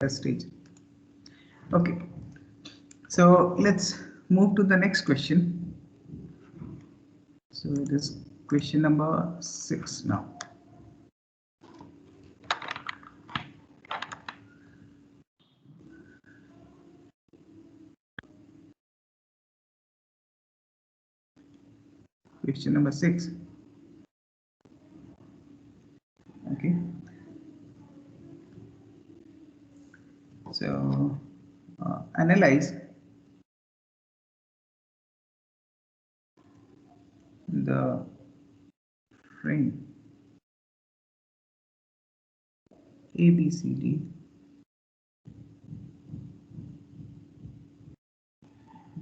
stage. Okay, so let's move to the next question. So it is question number 6 now. Question number 6. Okay, so analyze the frame ABCD.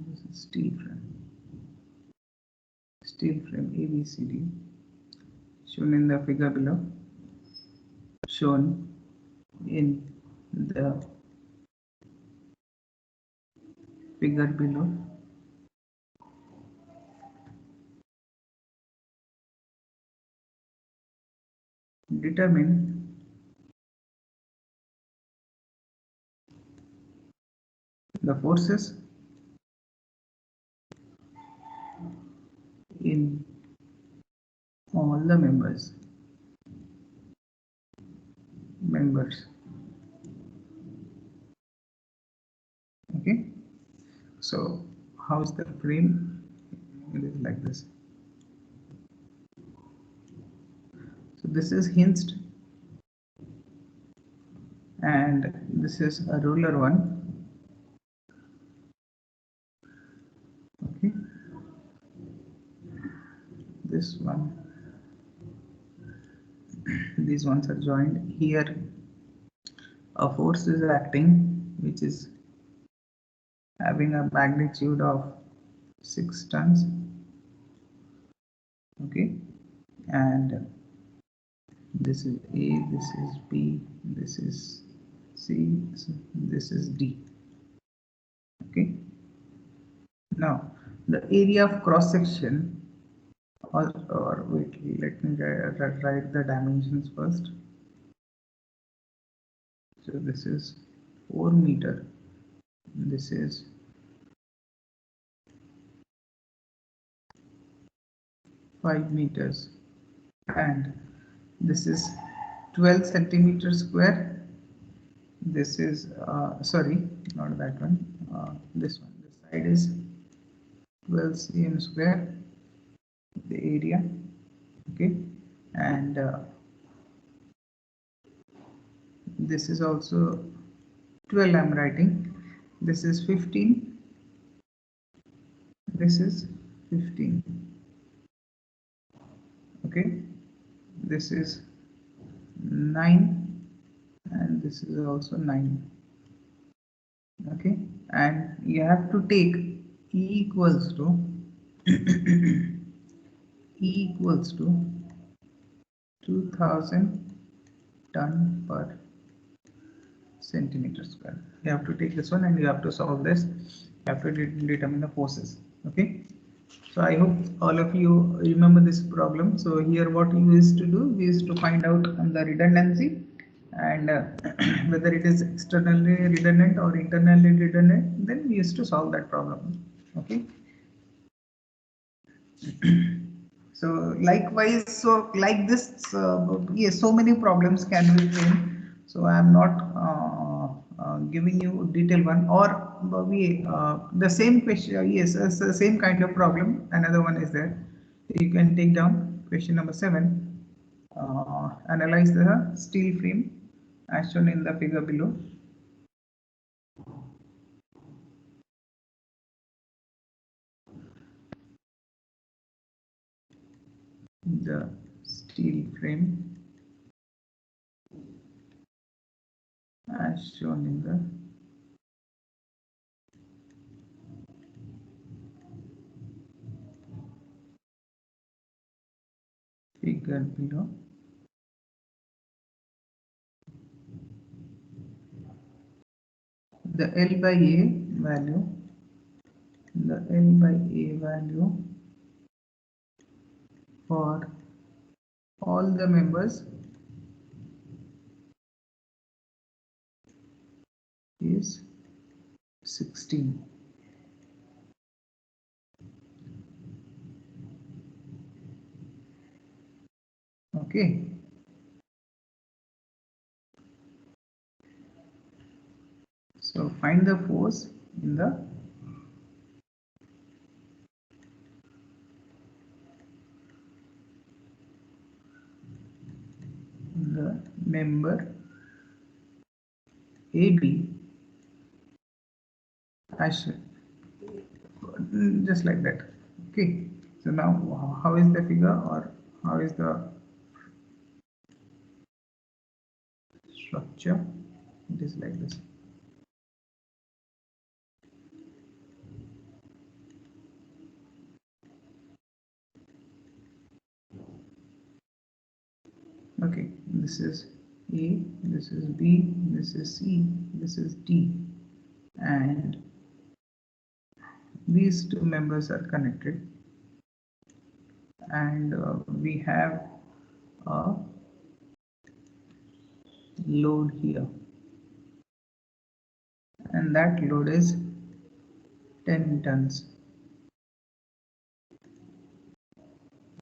This is steel frame ABCD shown in the figure below, shown in the figure below. Determine the forces in all the members. Okay, so how's the frame? It is like this. So this is hinged and this is a roller one. Okay, this one, these ones are joined. Here a force is acting which is having a magnitude of 6 tons. Okay, and this is A, this is B, this is C, this is D. Okay, now the area of cross section, or wait, let me write the dimensions first. So this is 4 meter, this is 5 meters, and this is 12 centimeters square. This is sorry, not that one, this one. This side is 12 cm square, the area. Okay, and this is also 12. I'm writing this is 15, this is 15. Okay, this is 9 and this is also 9. Okay, and you have to take E equals to E equals to 2000 ton per centimeter square. You have to take this one and you have to solve this. You have to determine the forces. Okay, so I hope all of you remember this problem. So here what we used to do, we used to find out the redundancy and whether it is externally redundant or internally redundant, then we used to solve that problem. Okay, so likewise, so like this, yes, so many problems can be framed. So I am not giving you detailed one, or we the same question. Yes, it's the same kind of problem. Another one is there. You can take down question number 7. Analyze the steel frame as shown in the figure below. The steel frame as shown in the figure below. The L by A value, the L by A value for all the members is 16. Okay. So find the force in the member AB. I should just like that. Okay. So now how is the figure, or how is the structure? It is like this. Okay, this is A, this is B, this is C, this is D, and these two members are connected, and we have a load here, and that load is 10 tons.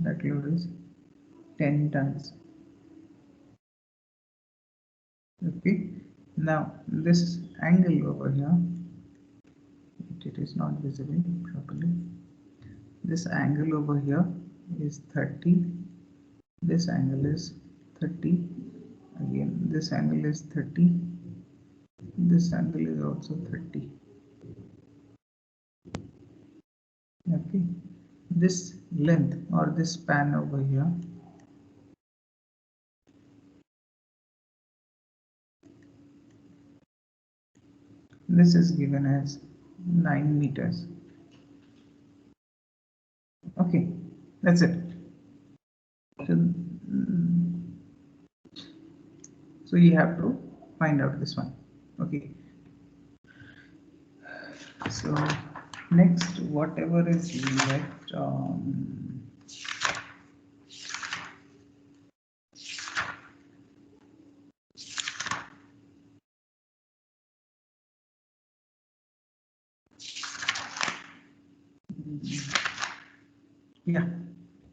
That load is 10 tons. Okay, now this angle over here, it is not visible properly. This angle over here is 30. This angle is 30. Again, this angle is 30. This angle is also 30. Okay, this length or this span over here, this is given as 9 meters. Okay, that's it. So, so you have to find out this one. Okay, so next, whatever is left, yeah,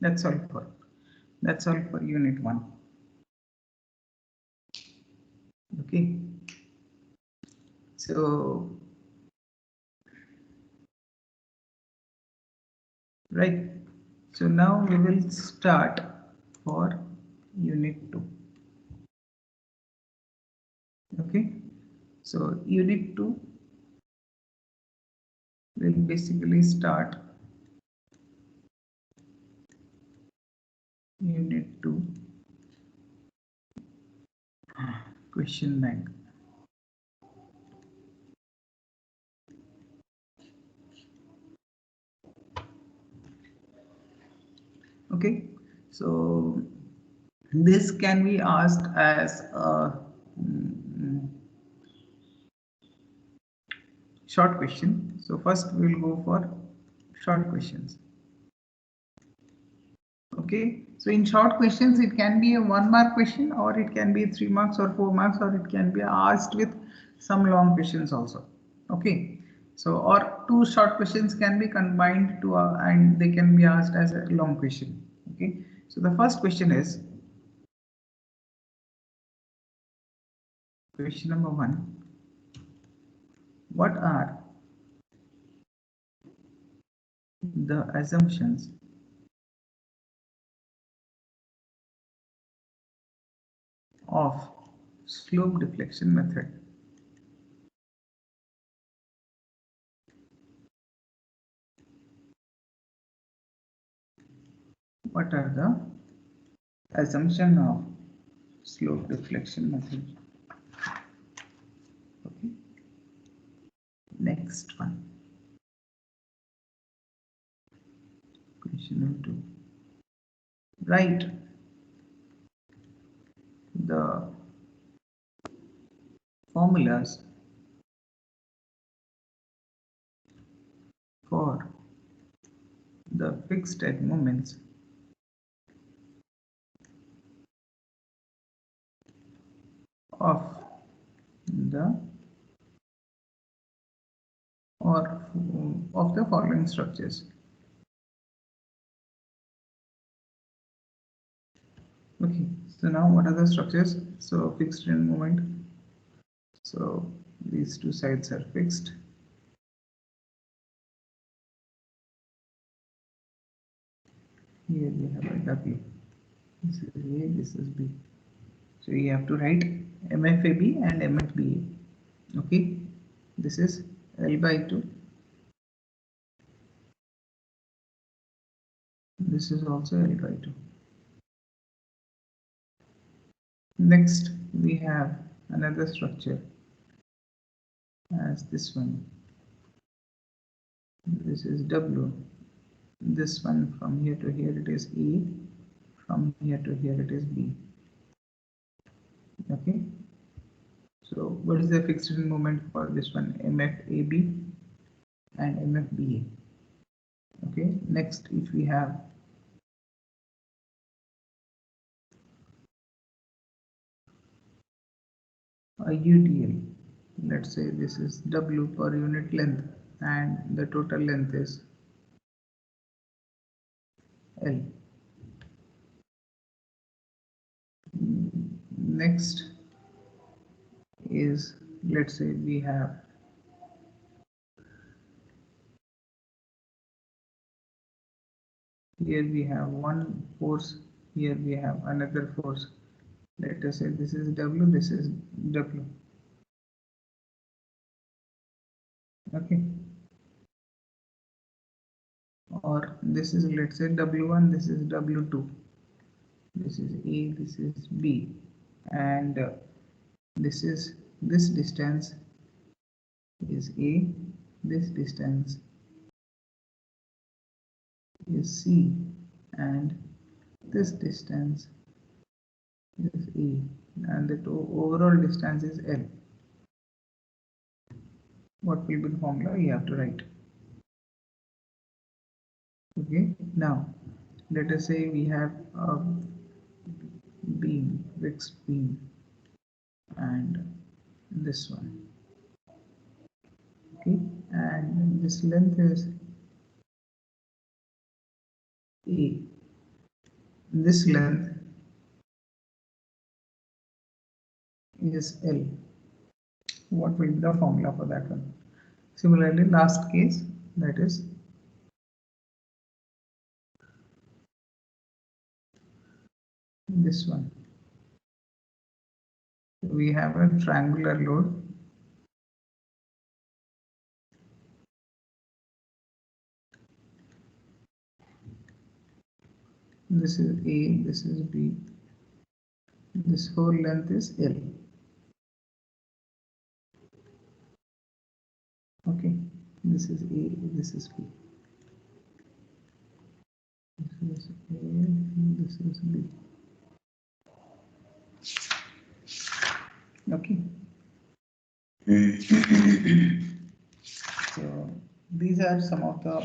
that's all for unit 1. Okay, so right, so now we will start for unit 2. Okay, so unit 2 will basically start unit 2 question 9. Okay, so this can be asked as a short question. So first we'll go for short questions. Okay, so in short questions it can be a 1 mark question, or it can be 3 marks or 4 marks, or it can be asked with some long questions also. Okay, so or two short questions can be combined to and they can be asked as a long question. Okay, so the first question is question number 1. What are the assumptions of slope deflection method? What are the assumption of slope deflection method? Okay. Next one. Question number 2. Write the formulas for the fixed edge moments of the or of the following structures. Okay, so now what are the structures? So fixed end moment. So these two sides are fixed. Here we have a W. This is A, this is B. So you have to write MFAB and MFBA. Okay, this is L by 2. This is also L by 2. Next, we have another structure as this one. This is W. This one from here to here it is A. From here to here it is B. Okay. So what is the fixed moment for this one? MFAB and MFBA. Okay. Next, if we have a UTL, let's say this is W per unit length and the total length is L. Next is, let's say we have here we have one force, here we have another force. Let us say this is W, this is W. Okay. Or this is, let's say W1, this is W2. This is A, this is B, and this distance is A, this distance is C, and this distance is A, and the overall distance is L. What will be the formula you have to write? Okay, now let us say we have a beam, fixed beam, and this one. Okay, and this length is A. This length is L. What will be the formula for that one? Similarly, last case, that is this one. We have a triangular load. This is A, this is B. This whole length is L. Okay, this is A, this is B. This is A, this is B. Okay. So these are some of the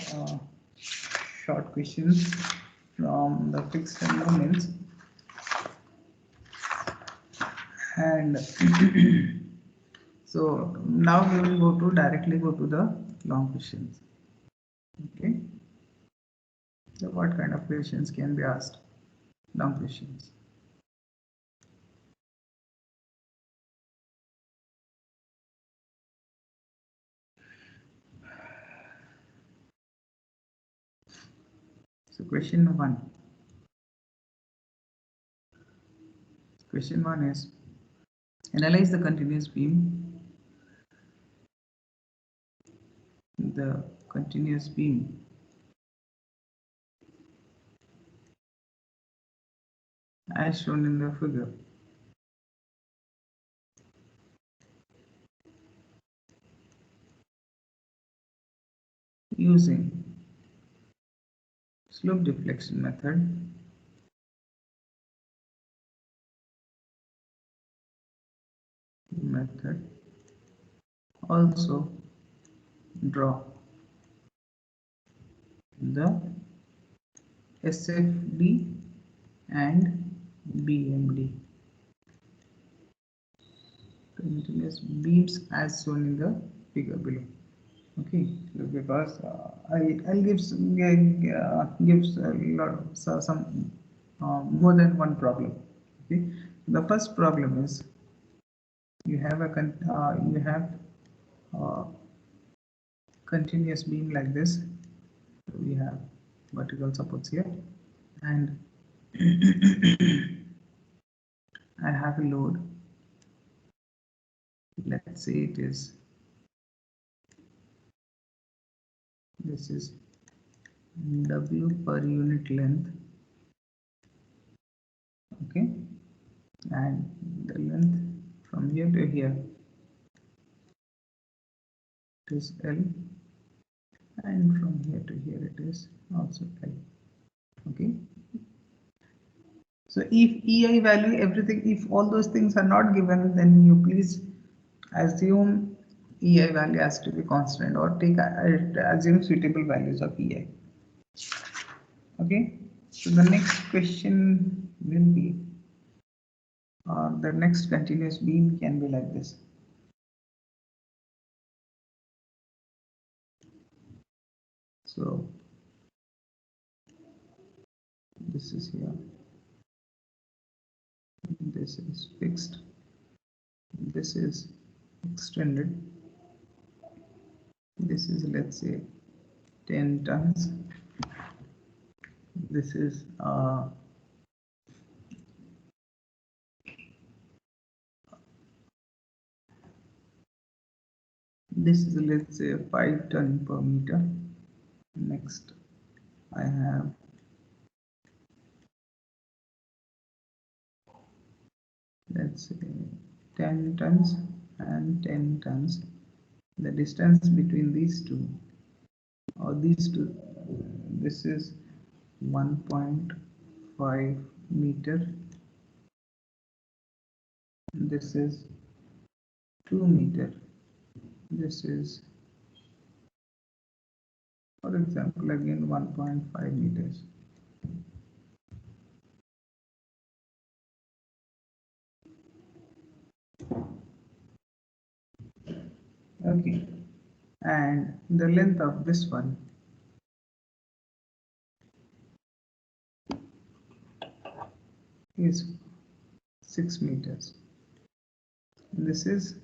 short questions from the fixed end moments, and so now we will directly go to the long questions. Okay, so what kind of questions can be asked? Long questions. So question 1. Question 1 is, analyze the continuous beam. The continuous beam as shown in the figure. Using slope deflection method, also draw the SFD and BMD, continuous beams as shown in the figure below. Okay, because I'll gives a lot some more than one problem. Okay, the first problem is you have you have uh, continuous beam like this. So we have vertical supports here, and I have a load. Let's say it is, this is W per unit length. Okay, and the length from here to here it is L, and from here to here it is also L. Okay, so if EI value, everything, if all those things are not given, then you please assume EI value has to be constant, or take assume suitable values of EI. Okay, so the next question will be, the next continuous beam can be like this. So this is here, this is fixed, this is extended, this is, let's say, 10 tons, this is this is, let's say, 5 ton per meter. Next I have, let's say, 10 tons and 10 tons. The distance between these two, or these two, this is 1.5 meter, this is 2 meter, this is, for example, again 1.5 meters. Okay, and the length of this one is 6 meters. This is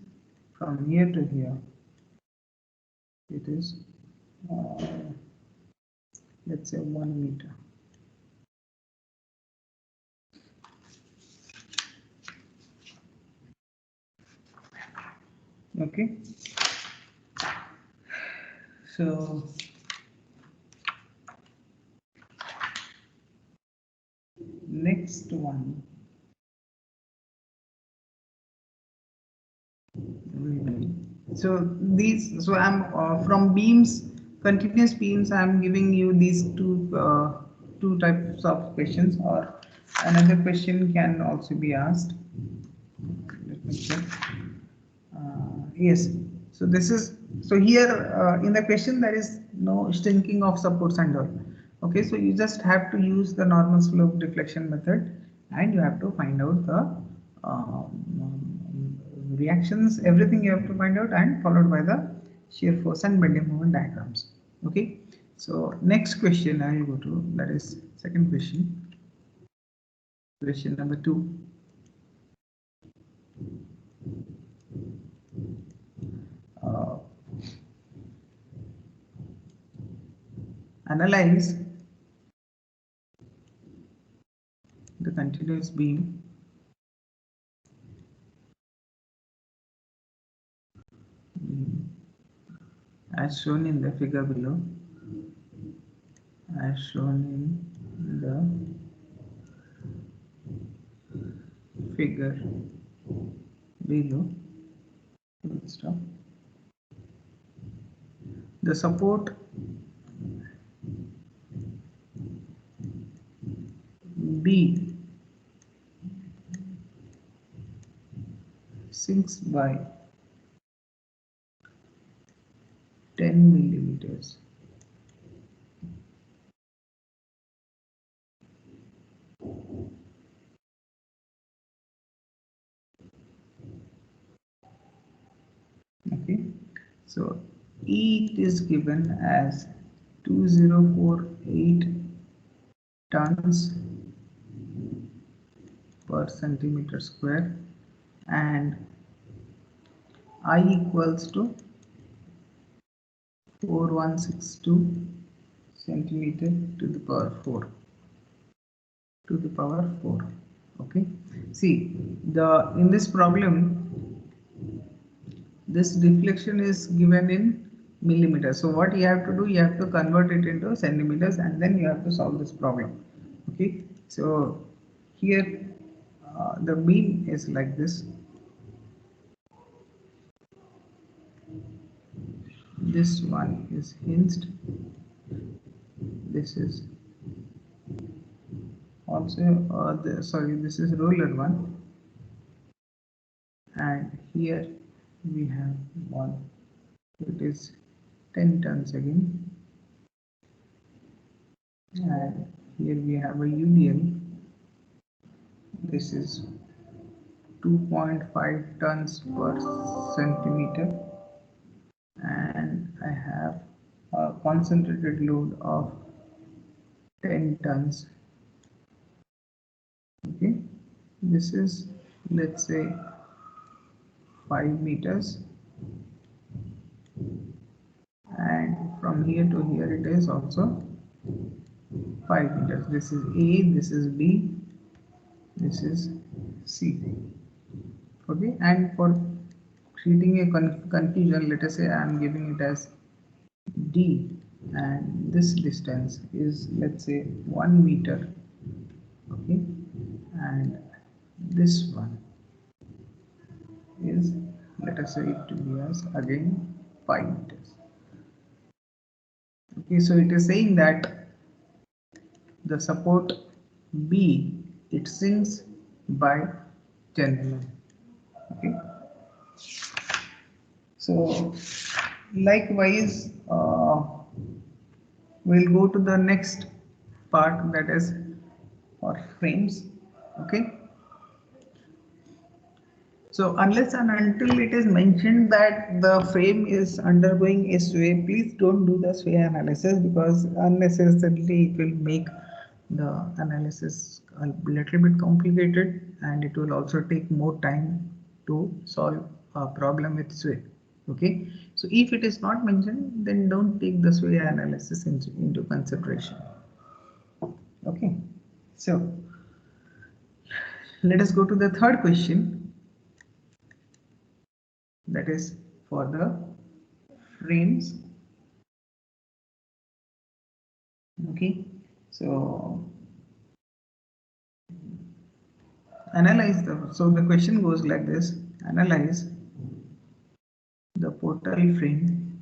from here to here, it is let's say 1 meter. Okay, so next one so I'm from beams, continuous beams, I'm giving you these two types of questions, or another question can also be asked. Let me check. Yes, so this is, so here in the question there is no shrinking of supports and all. Okay, so you just have to use the normal slope deflection method, and you have to find out the reactions, everything you have to find out, and followed by the shear force and bending moment diagrams. Okay, so next question I will go to, that is second question, question number 2. Analyze the continuous beam as shown in the figure below, as shown in the figure below. Stop. The support B sinks by 10 millimeters. Okay, so E is given as 2048 tons per centimeter square, and I equals to 4162 centimeter to the power 4, to the power 4. Okay, see, the in this problem this deflection is given in millimeters. So what you have to do, you have to convert it into centimeters and then you have to solve this problem. Okay, so here the beam is like this. This one is hinged. This is also this is roller one, and here we have one. It is 10 tons again, and here we have a UDL. This is 2.5 tons per centimeter, and I have a concentrated load of 10 tons. Okay, this is, let's say, 5 meters, and from here to here it is also 5 meters. This is A, this is B, this is C. Okay, and for creating a confusion, let us say I am giving it as D, and this distance is, let's say, 1 meter. Okay, and this one is, let us say it to be as again 5 meters. Okay, so it is saying that the support B, it sinks by 10 mm. Okay, so likewise we'll go to the next part, that is for frames. Okay, so unless and until it is mentioned that the frame is undergoing a sway, please don't do the sway analysis, because unnecessarily it will make the analysis a little bit complicated, and it will also take more time to solve a problem with sway. Okay, so if it is not mentioned, then don't take the sway analysis into consideration. Okay, so let us go to the third question, that is for the frames. Okay, so analyze the question goes like this: analyze the portal frame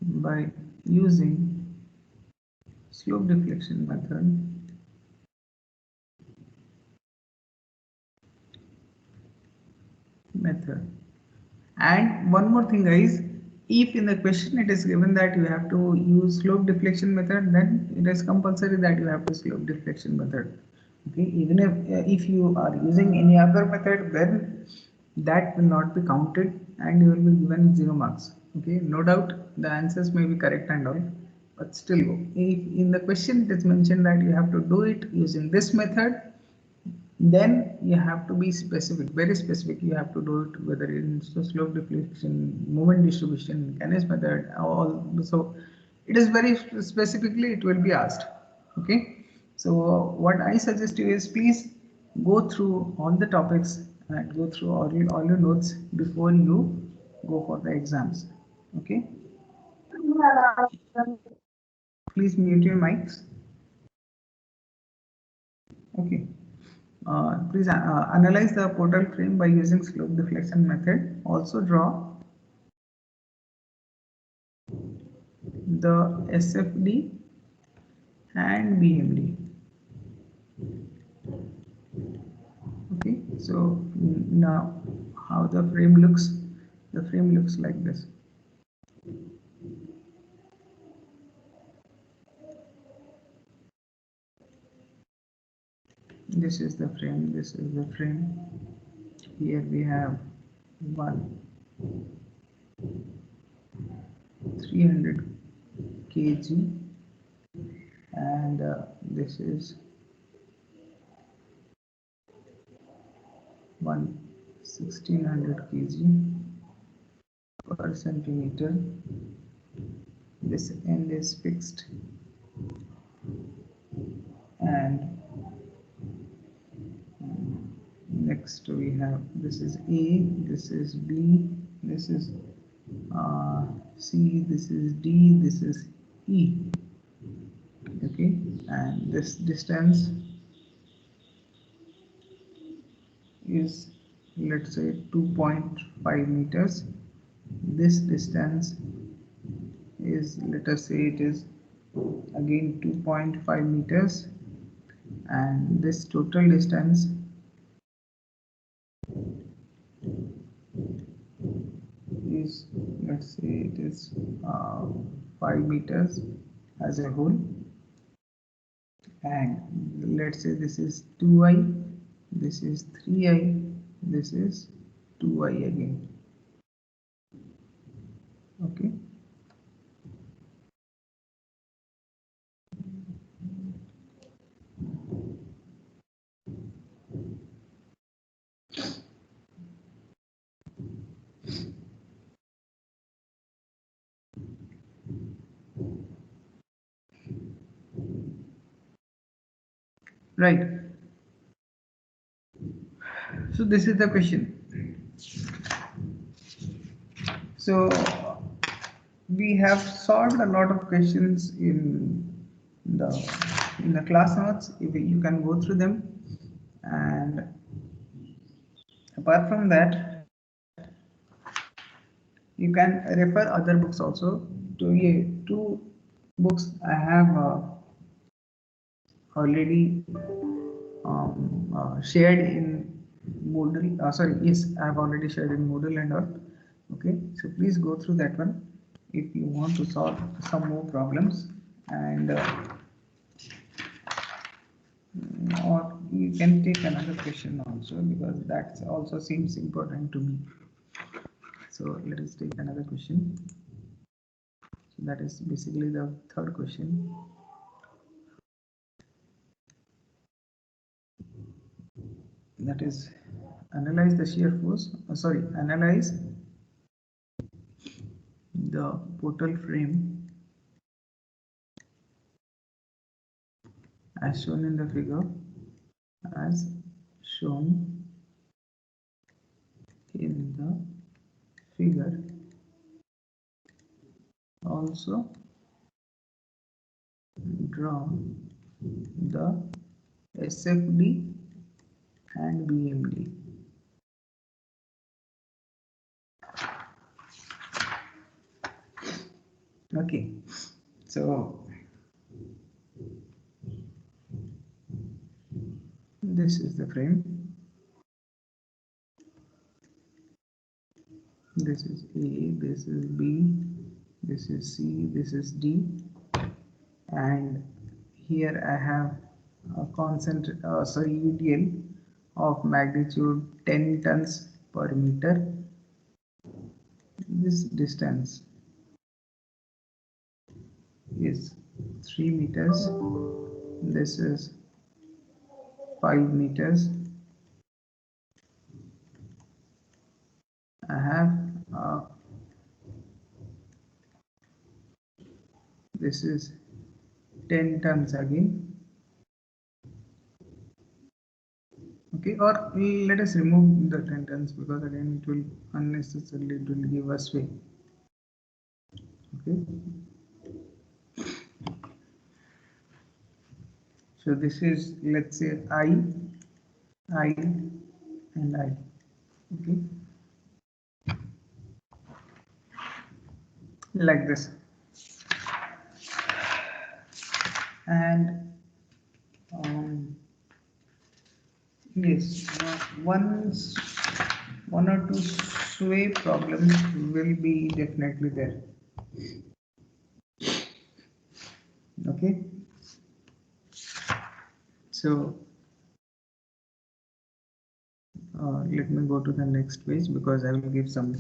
by using slope deflection method. And one more thing, guys, if in the question it is given that you have to use slope deflection method, then it is compulsory that you have to slope deflection method. Okay, even if you are using any other method, then that will not be counted and you will be given 0 marks. Okay, no doubt the answers may be correct and all, but still, if in the question it is mentioned that you have to do it using this method, then you have to be specific, very specific. You have to do it whether in slope deflection, moment distribution, Canis method, all. So it is very specifically it will be asked. Okay, so what I suggest you is, please go through all the topics and go through all your notes before you go for the exams. Okay, please mute your mics. Okay. Please analyze the portal frame by using slope deflection method. Also draw the SFD and BMD. Okay, so now how the frame looks? The frame looks like this. This is the frame, this is the frame. Here we have 300 kg, and this is 1600 kg per centimeter. This end is fixed, and next we have, this is A, this is B, this is C, this is D, this is E. Okay, and this distance is, let's say, 2.5 meters. This distance is, let us say, it is again 2.5 meters, and this total distance is, let's say, it is 5 meters as a whole, and let's say this is 2i, this is 3i, this is 2i again. Okay, right. So this is the question. So we have solved a lot of questions the in the class notes. If you can go through them, and apart from that, you can refer other books also. Two books I have already shared in Moodle. Sorry, yes, I have already shared in Moodle and all. Okay, so please go through that one if you want to solve some more problems, and or you can take another question also, because that also seems important to me. So let us take another question. So that is basically the third question. That is, analyze the shear force. Analyze the portal frame as shown in the figure. As shown in the figure. Also draw the SFD and BMD. Okay, so this is the frame. This is A, this is B, this is C, this is D, and here I have a UDL of magnitude 10 tons per meter. This distance is 3 meters. This is 5 meters. I have this is 10 tons again. Okay, or let us remove the 10 tons, because again it will unnecessarily, it will give us way. Okay, so this is, let's say, I and I. Okay, like this, and yes, one or two sway problems will be definitely there. Okay, so let me go to the next page, because I will give some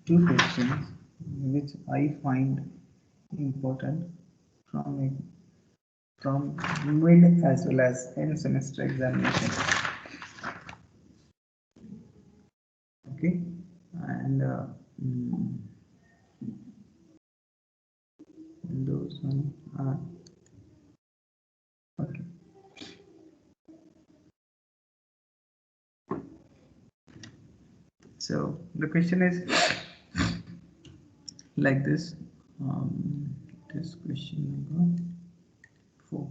two questions which I find important from mid as well as end semester examination. Okay, and those one are okay. So the question is like this. This question number 4.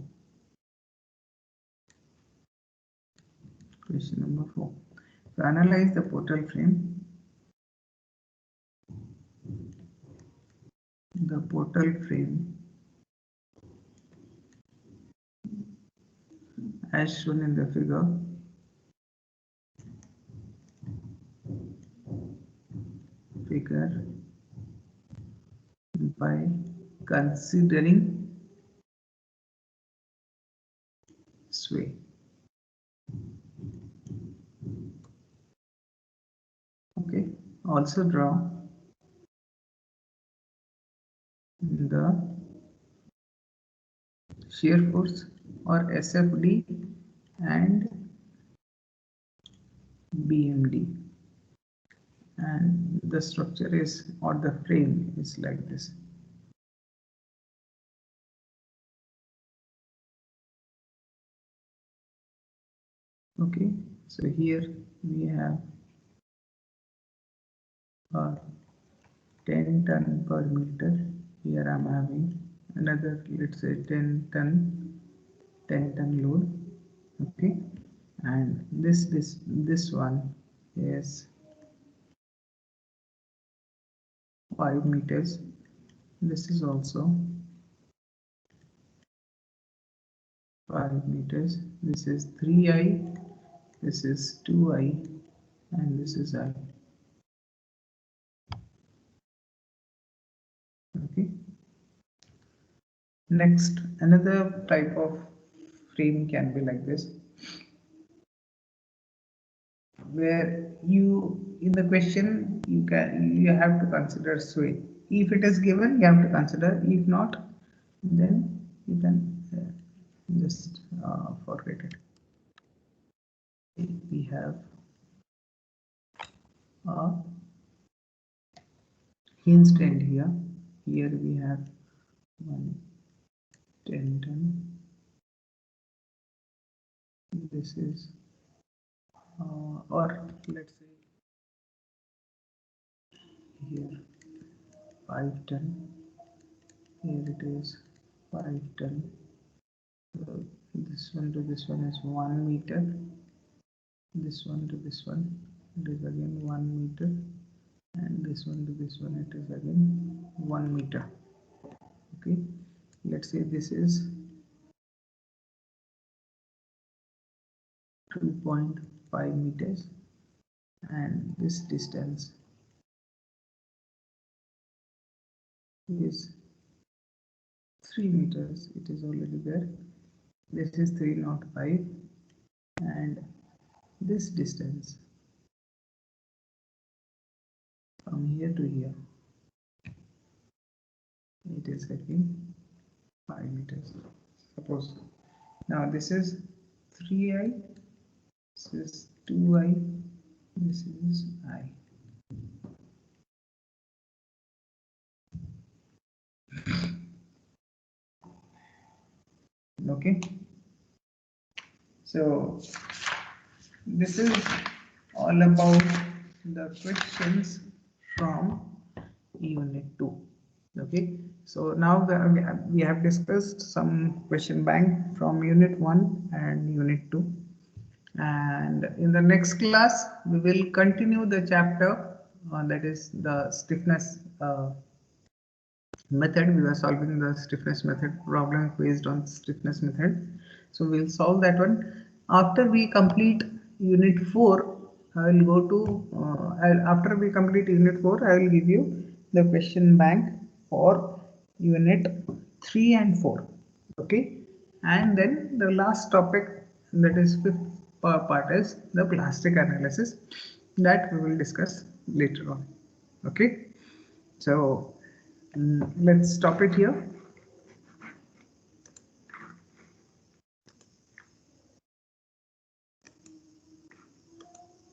Question number 4. So analyze the portal frame. The portal frame as shown in the figure by considering sway. Okay, also draw the shear force or SFD and BMD, and the structure is, or the frame is like this. Okay, so here we have a 10 ton per meter. Here I'm having another, let's say 10 ton load. Okay, and this one is 5 meters. This is also 5 meters. This is 3i, this is 2i, and this is I. Okay. Next, another type of frame can be like this, where you, in the question, you have to consider sway. If it is given, you have to consider. If not, then you can just forget it. We have a hinged end here. Here we have 10 ton. This is or let's say here 5 ton. Here it is 5 ton. So this one to this one is 1 meter. This one to this one, it is again 1 meter, and this one to this one, it is again 1 meter. Okay, let's say this is 2.5 meters, and this distance is 3 meters. It is already there. This is 305, and this distance from here to here, it is again 5 meters. Suppose now this is 3i, this is 2i, this is I. Okay, so this is all about the questions from unit 2. Okay, so now we have discussed some question bank from unit 1 and unit 2, and in the next class we will continue the chapter that is the stiffness method. We were solving the stiffness method problem based on stiffness method, so we'll solve that one. After we complete unit 4, I will go to after we complete unit 4, I will give you the question bank for unit 3 and 4. Okay, and then the last topic, that is part is the plastic analysis that we will discuss later on. Okay, so let's stop it here.